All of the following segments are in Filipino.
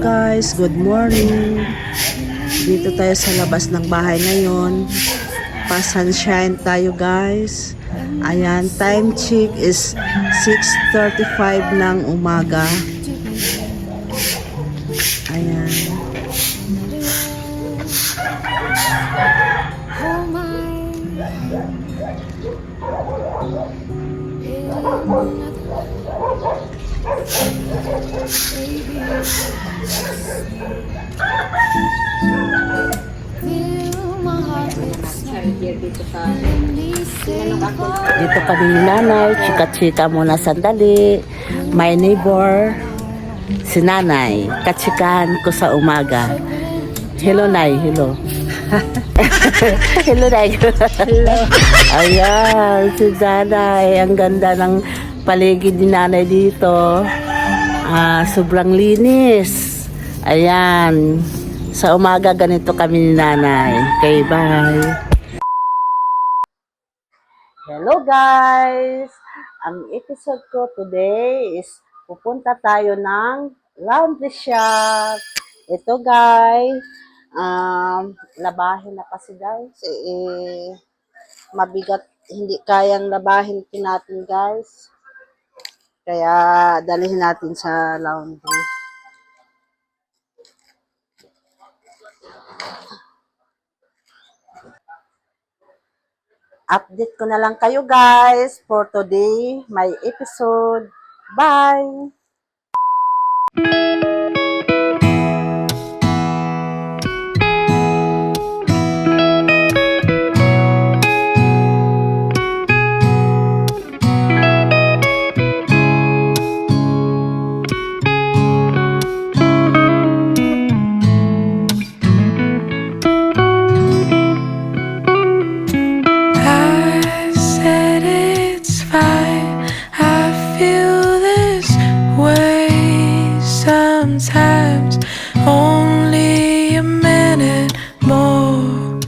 guys, good morning. Dito tayo sa labas ng bahay ngayon. Pa-sunshine tayo guys. Ayan, time check is 6:35 ng umaga. Ayan. Dito kami ni nanay, chika-chika muna sandali. My neighbor, si nanay, katsikahan ko sa umaga. Hello nay, hello. Hello nay. Hello. Ayan, si nanay, ang ganda ng paligid ni nanay dito. Sobrang linis. Ayan, sa umaga ganito kami ni nanay. Okay, bye. Hello guys! Ang episode ko today is pupunta tayo ng laundry shop. Ito guys, labahin na kasi guys. Mabigat, hindi kayang labahin natin guys. Kaya dalhin natin sa laundry. Update ko na lang kayo guys for today, my episode. Bye! Sometimes only a minute more,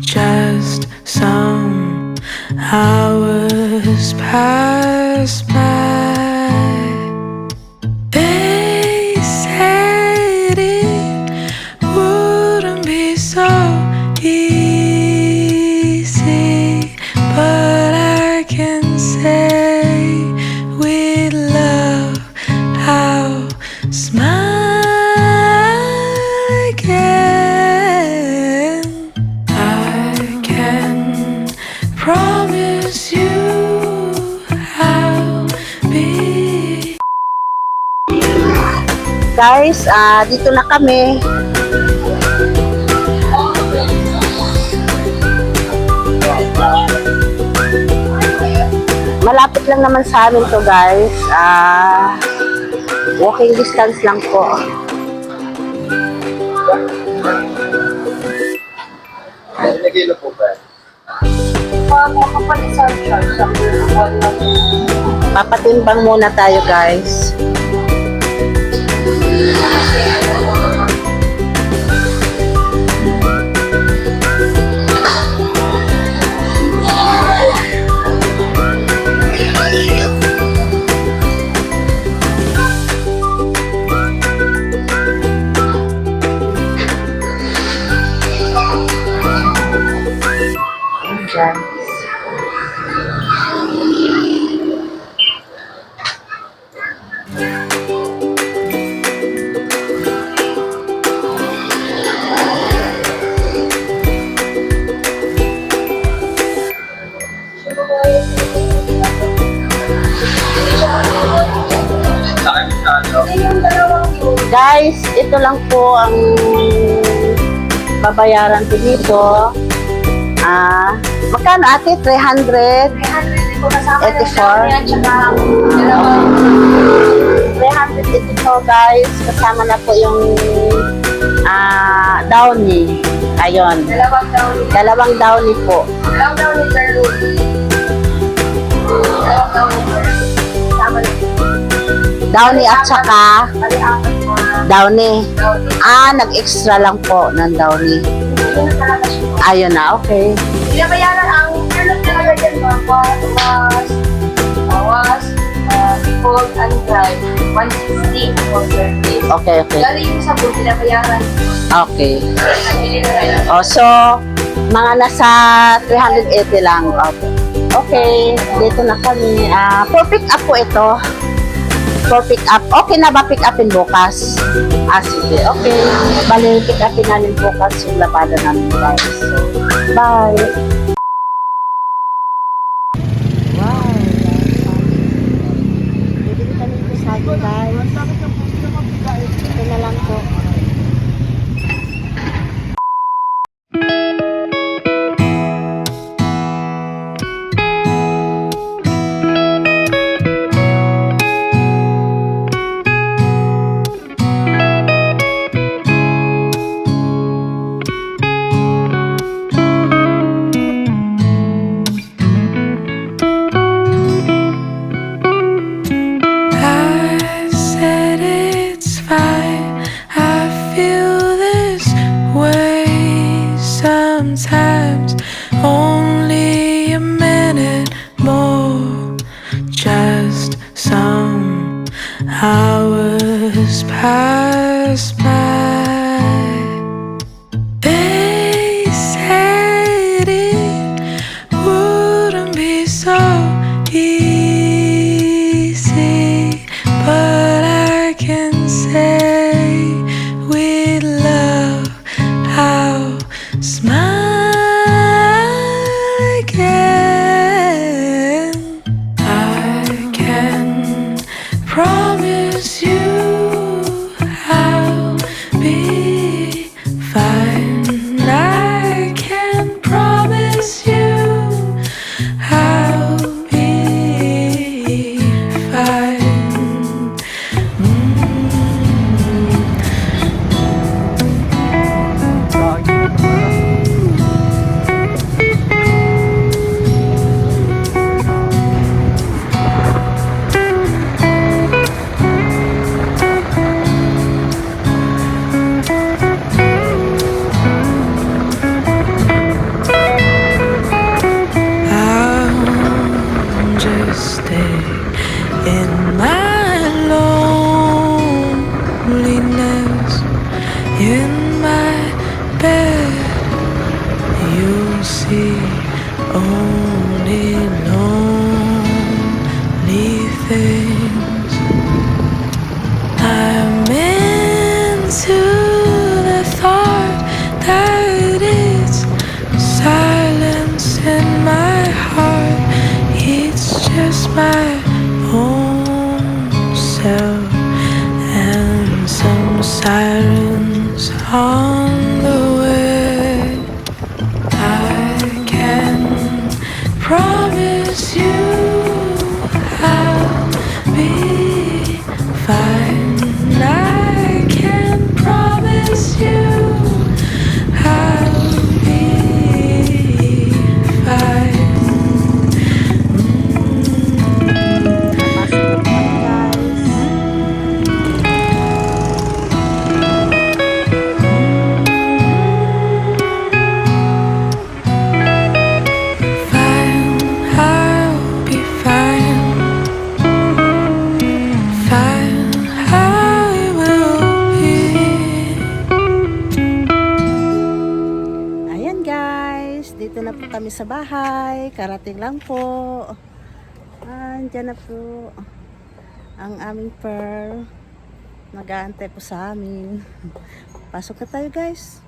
just some hours pass by. They said it wouldn't be so easy, but I can say with love how smile again. I can promise you I'll be. Guys, dito na kami. Malapit lang naman sa amin to guys. Walking distance lang po. Nagilo po ba? Papatimbang muna tayo guys. Guys, ito lang po ang babayaran ko dito. Magkano ate? 300? 384 guys. Kasama na po yung downy. Ayun. Dalawang downy po. Dalawang downy per room. Dalawang downy per room. Downy at saka downy. Nag-extra lang po ng downy. Ayun na, okay. Binabayaran ang per room talaga dyan. Bawas, cold and dry, 160 for service. Okay, okay. Lalo yung sabon, pinabayaran. Okay. Nabili na tayo. Oh, so, mga nasa 380 lang. Okay. Okay, dito na kami. For pick up po ito. For pick up. Okay na ba pick upin bukas? Sige. Okay. Bali, pick upin namin bukas yung labada namin, guys. So, bye. Wow. Bibili kami po sa akin, guys. Ito na lang po. I said it's fine. I feel this way sometimes. Only a minute more. Just some hours pass by. They said it wouldn't be so easy, but I can say with love I'll smile again. I can promise you I'll be fine. I can promise you I'll be fine. I'll just stay in my loneliness, in my bed. You'll see only lonely things. I'm into the thought that it's silence in my heart. It's just my own self and some sirens on the way. I can promise you I'll be fine. I can promise you I'll be fine. Pasok na kami, guys. Fine, I'll be fine. Fine, I will be. Ayan guys, dito na po kami sa bahay. Karating lang po. Andyan na po ang aming pearl. Nag-aantay po sa amin. Pasok na tayo guys.